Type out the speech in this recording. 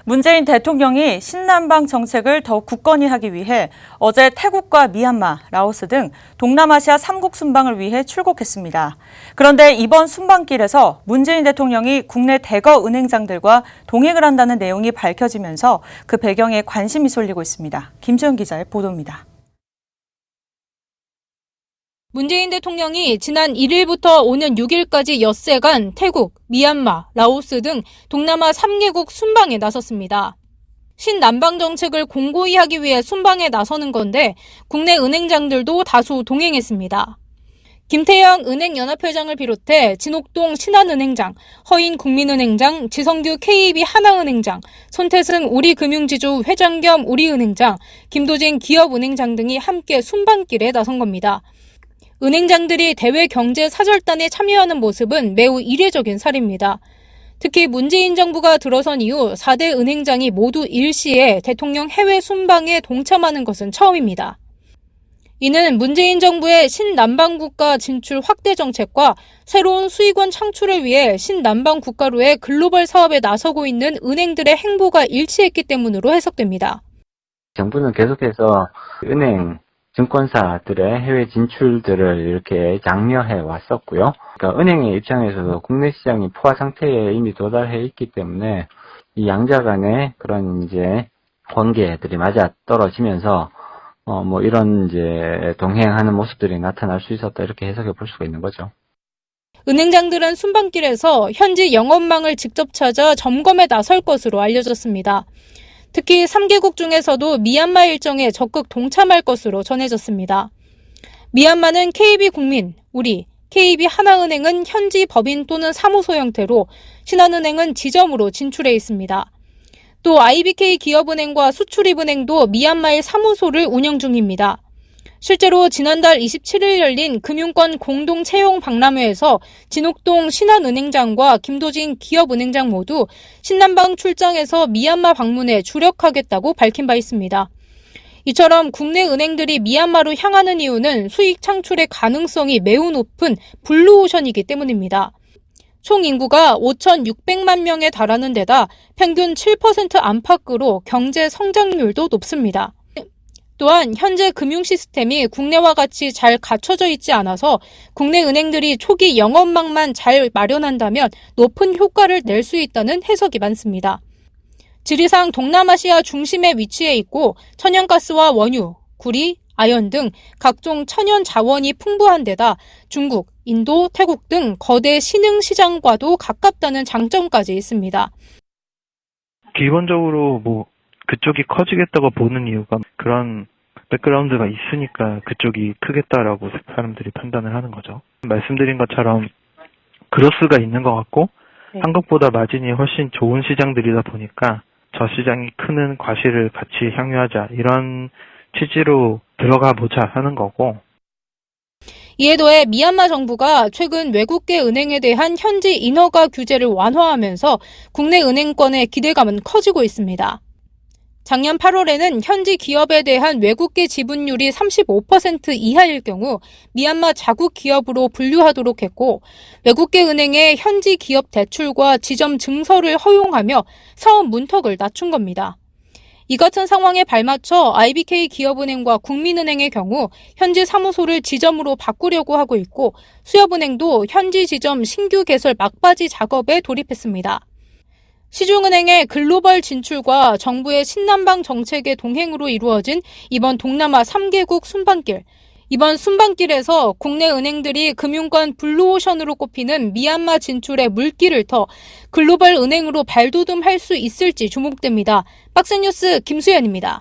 문재인 대통령이 신남방 정책을 더욱 굳건히 하기 위해 어제 태국과 미얀마, 라오스 등 동남아시아 3국 순방을 위해 출국했습니다. 그런데 이번 순방길에서 문재인 대통령이 국내 대거 은행장들과 동행을 한다는 내용이 밝혀지면서 그 배경에 관심이 쏠리고 있습니다. 김수영 기자의 보도입니다. 문재인 대통령이 지난 1일부터 오는 6일까지 엿새간 태국, 미얀마, 라오스 등 동남아 3개국 순방에 나섰습니다. 신남방 정책을 공고히 하기 위해 순방에 나서는 건데 국내 은행장들도 다수 동행했습니다. 김태형 은행연합회장을 비롯해 진옥동 신한은행장, 허인 국민은행장, 지성규 KB 하나은행장, 손태승 우리금융지주 회장 겸 우리은행장, 김도진 기업은행장 등이 함께 순방길에 나선 겁니다. 은행장들이 대외 경제 사절단에 참여하는 모습은 매우 이례적인 사례입니다. 특히 문재인 정부가 들어선 이후 4대 은행장이 모두 일시에 대통령 해외 순방에 동참하는 것은 처음입니다. 이는 문재인 정부의 신남방 국가 진출 확대 정책과 새로운 수익원 창출을 위해 신남방 국가로의 글로벌 사업에 나서고 있는 은행들의 행보가 일치했기 때문으로 해석됩니다. 정부는 계속해서 은행, 증권사들의 해외 진출들을 이렇게 장려해 왔었고요. 그러니까 은행의 입장에서도 국내 시장이 포화 상태에 이미 도달해 있기 때문에 이 양자 간의 그런 이제 관계들이 맞아 떨어지면서 이런 이제 동행하는 모습들이 나타날 수 있었다 이렇게 해석해 볼 수가 있는 거죠. 은행장들은 순방길에서 현지 영업망을 직접 찾아 점검에 나설 것으로 알려졌습니다. 특히 3개국 중에서도 미얀마 일정에 적극 동참할 것으로 전해졌습니다. 미얀마는 KB국민, 우리, KB하나은행은 현지 법인 또는 사무소 형태로, 신한은행은 지점으로 진출해 있습니다. 또 IBK 기업은행과 수출입은행도 미얀마의 사무소를 운영 중입니다. 실제로 지난달 27일 열린 금융권 공동 채용 박람회에서 진옥동 신한은행장과 김도진 기업은행장 모두 신남방 출장에서 미얀마 방문에 주력하겠다고 밝힌 바 있습니다. 이처럼 국내 은행들이 미얀마로 향하는 이유는 수익 창출의 가능성이 매우 높은 블루오션이기 때문입니다. 총 인구가 5,600만 명에 달하는 데다 평균 7% 안팎으로 경제 성장률도 높습니다. 또한 현재 금융 시스템이 국내와 같이 잘 갖춰져 있지 않아서 국내 은행들이 초기 영업망만 잘 마련한다면 높은 효과를 낼 수 있다는 해석이 많습니다. 지리상 동남아시아 중심에 위치해 있고 천연가스와 원유, 구리, 아연 등 각종 천연 자원이 풍부한 데다 중국, 인도, 태국 등 거대 신흥 시장과도 가깝다는 장점까지 있습니다. 기본적으로 그쪽이 커지겠다고 보는 이유가 그런 백그라운드가 있으니까 그쪽이 크겠다라고 사람들이 판단을 하는 거죠. 말씀드린 것처럼 그로스가 있는 것 같고 한국보다 마진이 훨씬 좋은 시장들이다 보니까 저 시장이 크는 과실을 같이 향유하자 이런 취지로 들어가 보자 하는 거고. 이에 더해 미얀마 정부가 최근 외국계 은행에 대한 현지 인허가 규제를 완화하면서 국내 은행권의 기대감은 커지고 있습니다. 작년 8월에는 현지 기업에 대한 외국계 지분율이 35% 이하일 경우 미얀마 자국 기업으로 분류하도록 했고 외국계 은행의 현지 기업 대출과 지점 증설을 허용하며 사업 문턱을 낮춘 겁니다. 이 같은 상황에 발맞춰 IBK 기업은행과 국민은행의 경우 현지 사무소를 지점으로 바꾸려고 하고 있고 수협은행도 현지 지점 신규 개설 막바지 작업에 돌입했습니다. 시중은행의 글로벌 진출과 정부의 신남방 정책의 동행으로 이루어진 이번 동남아 3개국 순방길. 이번 순방길에서 국내 은행들이 금융권 블루오션으로 꼽히는 미얀마 진출에 물길을 터 글로벌 은행으로 발돋움할 수 있을지 주목됩니다. 박스뉴스 김수연입니다.